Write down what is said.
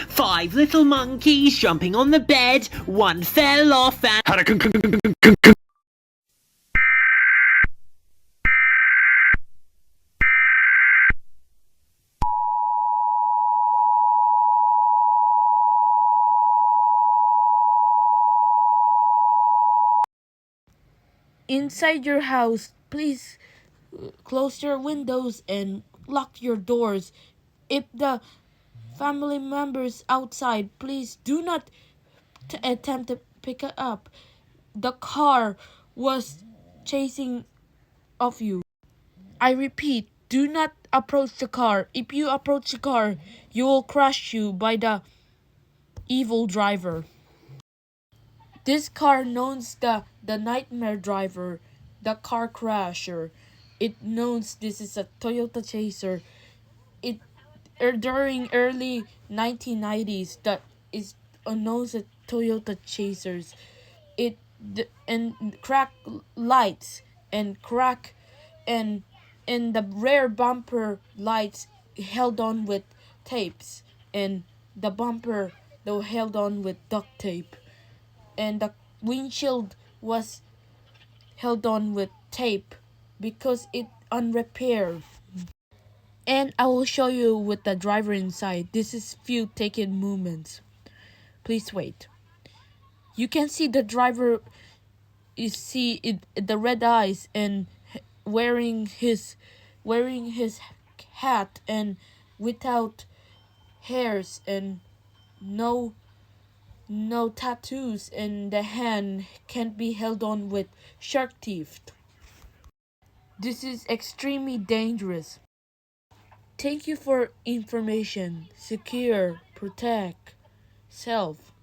5 little monkeys jumping on the bed. One fell off and Inside your house, please close your windows and lock your doors. If the family members outside, please do not attempt to pick it up. The car was chasing of you. I repeat, do not approach the car. If you approach the car, you will crush you by the evil driver. This car knows the nightmare driver, the car crasher. It knows this is a Toyota Chaser. It during early 1990s that is knows as Toyota Chasers. And crack lights and crack and the rear bumper lights held on with tapes, and the bumper though held on with duct tape, and the windshield was held on with tape because it unrepaired. And I will show you with the driver inside. This is few taken moments. Please wait. You can see the driver. You see it, the red eyes and wearing his hat and without hairs and no tattoos, and the hand can't be held on with shark teeth. This is extremely dangerous. Thank you for information. Secure, protect self.